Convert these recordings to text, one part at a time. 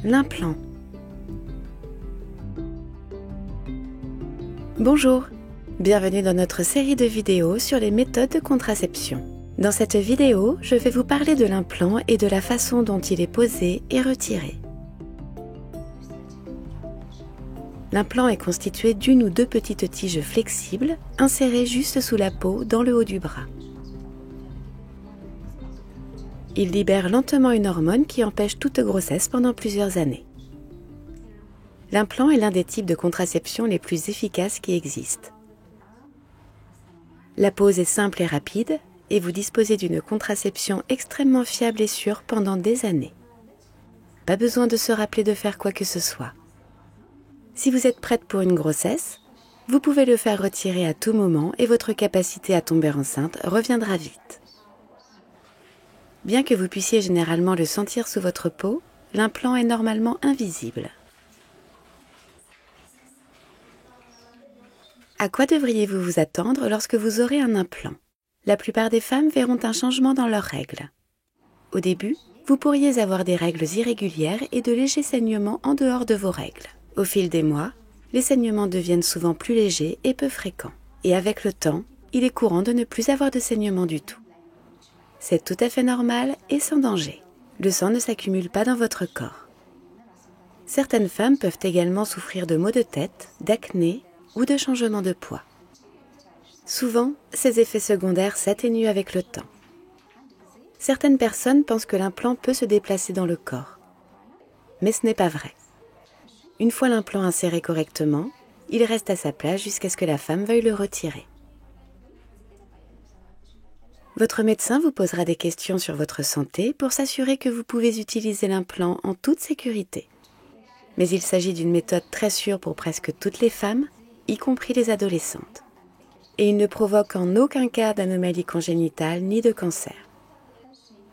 L'implant. Bonjour, bienvenue dans notre série de vidéos sur les méthodes de contraception. Dans cette vidéo, je vais vous parler de l'implant et de la façon dont il est posé et retiré. L'implant est constitué d'une ou deux petites tiges flexibles insérées juste sous la peau dans le haut du bras. Il libère lentement une hormone qui empêche toute grossesse pendant plusieurs années. L'implant est l'un des types de contraception les plus efficaces qui existent. La pose est simple et rapide et vous disposez d'une contraception extrêmement fiable et sûre pendant des années. Pas besoin de se rappeler de faire quoi que ce soit. Si vous êtes prête pour une grossesse, vous pouvez le faire retirer à tout moment et votre capacité à tomber enceinte reviendra vite. Bien que vous puissiez généralement le sentir sous votre peau, l'implant est normalement invisible. À quoi devriez-vous vous attendre lorsque vous aurez un implant? La plupart des femmes verront un changement dans leurs règles. Au début, vous pourriez avoir des règles irrégulières et de légers saignements en dehors de vos règles. Au fil des mois, les saignements deviennent souvent plus légers et peu fréquents. Et avec le temps, il est courant de ne plus avoir de saignements du tout. C'est tout à fait normal et sans danger. Le sang ne s'accumule pas dans votre corps. Certaines femmes peuvent également souffrir de maux de tête, d'acné ou de changements de poids. Souvent, ces effets secondaires s'atténuent avec le temps. Certaines personnes pensent que l'implant peut se déplacer dans le corps. Mais ce n'est pas vrai. Une fois l'implant inséré correctement, il reste à sa place jusqu'à ce que la femme veuille le retirer. Votre médecin vous posera des questions sur votre santé pour s'assurer que vous pouvez utiliser l'implant en toute sécurité. Mais il s'agit d'une méthode très sûre pour presque toutes les femmes, y compris les adolescentes. Et il ne provoque en aucun cas d'anomalie congénitale ni de cancer.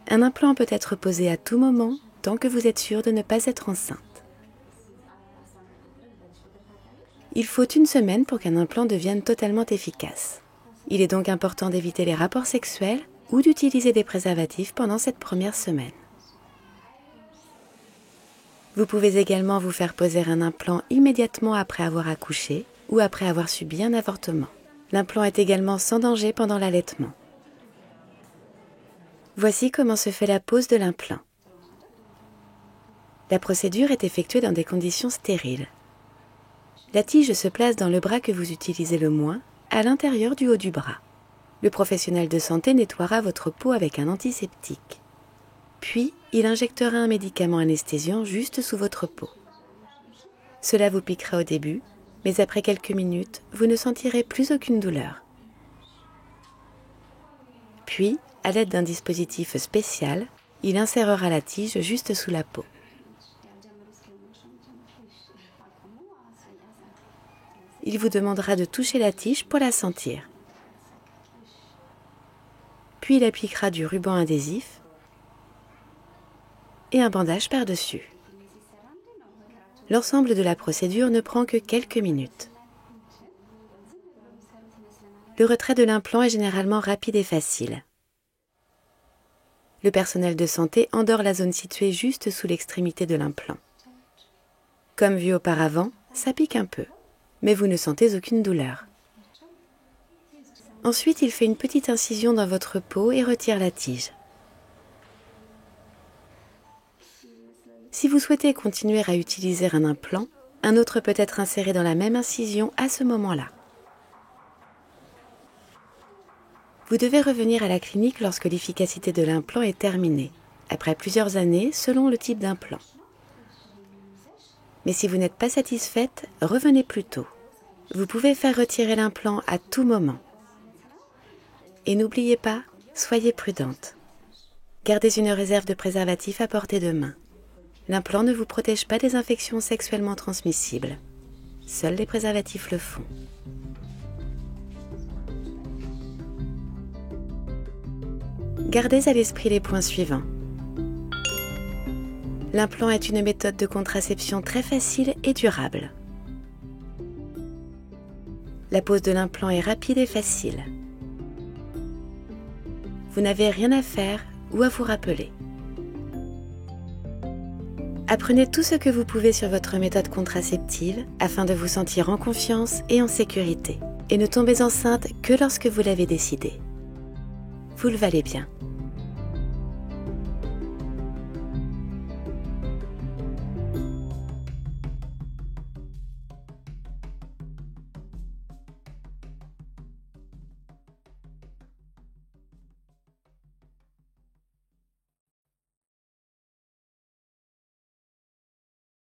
Un implant peut être posé à tout moment tant que vous êtes sûr de ne pas être enceinte. Il faut 1 semaine pour qu'un implant devienne totalement efficace. Il est donc important d'éviter les rapports sexuels ou d'utiliser des préservatifs pendant cette première semaine. Vous pouvez également vous faire poser un implant immédiatement après avoir accouché ou après avoir subi un avortement. L'implant est également sans danger pendant l'allaitement. Voici comment se fait la pose de l'implant. La procédure est effectuée dans des conditions stériles. La tige se place dans le bras que vous utilisez le moins, à l'intérieur du haut du bras. Le professionnel de santé nettoiera votre peau avec un antiseptique. Puis, il injectera un médicament anesthésiant juste sous votre peau. Cela vous piquera au début, mais après quelques minutes, vous ne sentirez plus aucune douleur. Puis, à l'aide d'un dispositif spécial, il insérera la tige juste sous la peau. Il vous demandera de toucher la tige pour la sentir. Puis il appliquera du ruban adhésif et un bandage par-dessus. L'ensemble de la procédure ne prend que quelques minutes. Le retrait de l'implant est généralement rapide et facile. Le personnel de santé endort la zone située juste sous l'extrémité de l'implant. Comme vu auparavant, ça pique un peu, mais vous ne sentez aucune douleur. Ensuite, il fait une petite incision dans votre peau et retire la tige. Si vous souhaitez continuer à utiliser un implant, un autre peut être inséré dans la même incision à ce moment-là. Vous devez revenir à la clinique lorsque l'efficacité de l'implant est terminée, après plusieurs années selon le type d'implant. Mais si vous n'êtes pas satisfaite, revenez plus tôt. Vous pouvez faire retirer l'implant à tout moment. Et n'oubliez pas, soyez prudente. Gardez une réserve de préservatifs à portée de main. L'implant ne vous protège pas des infections sexuellement transmissibles. Seuls les préservatifs le font. Gardez à l'esprit les points suivants. L'implant est une méthode de contraception très facile et durable. La pose de l'implant est rapide et facile. Vous n'avez rien à faire ou à vous rappeler. Apprenez tout ce que vous pouvez sur votre méthode contraceptive afin de vous sentir en confiance et en sécurité. Et ne tombez enceinte que lorsque vous l'avez décidé. Vous le valez bien.